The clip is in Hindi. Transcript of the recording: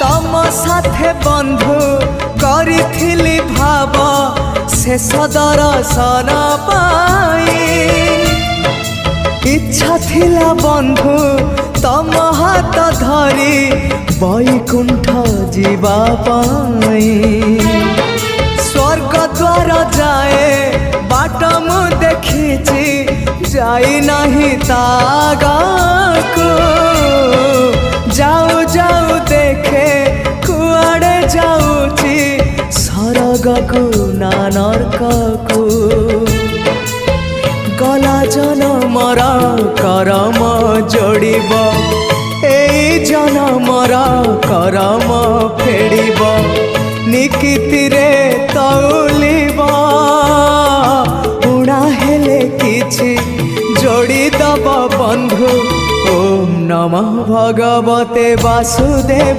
तम साथे बंधु करिथिली भाव शेष दर्शन पाई इच्छा थिला बंधु तम हाथ धरी वैकुंठ जीवा पाई स्वर्ग द्वार जाए बाट मु देखी जाई नहीं तागाको जाऊ जाऊ देखे कुआड़े जाऊची सरगकु ना नरककु गला जनमर करम जोड़ब एई जनमर करम फेड़ब निकिति रे तौलिब उड़ा हेले किछि जोड़ी दब बंधु। ओम नमः भगवते वासुदेव।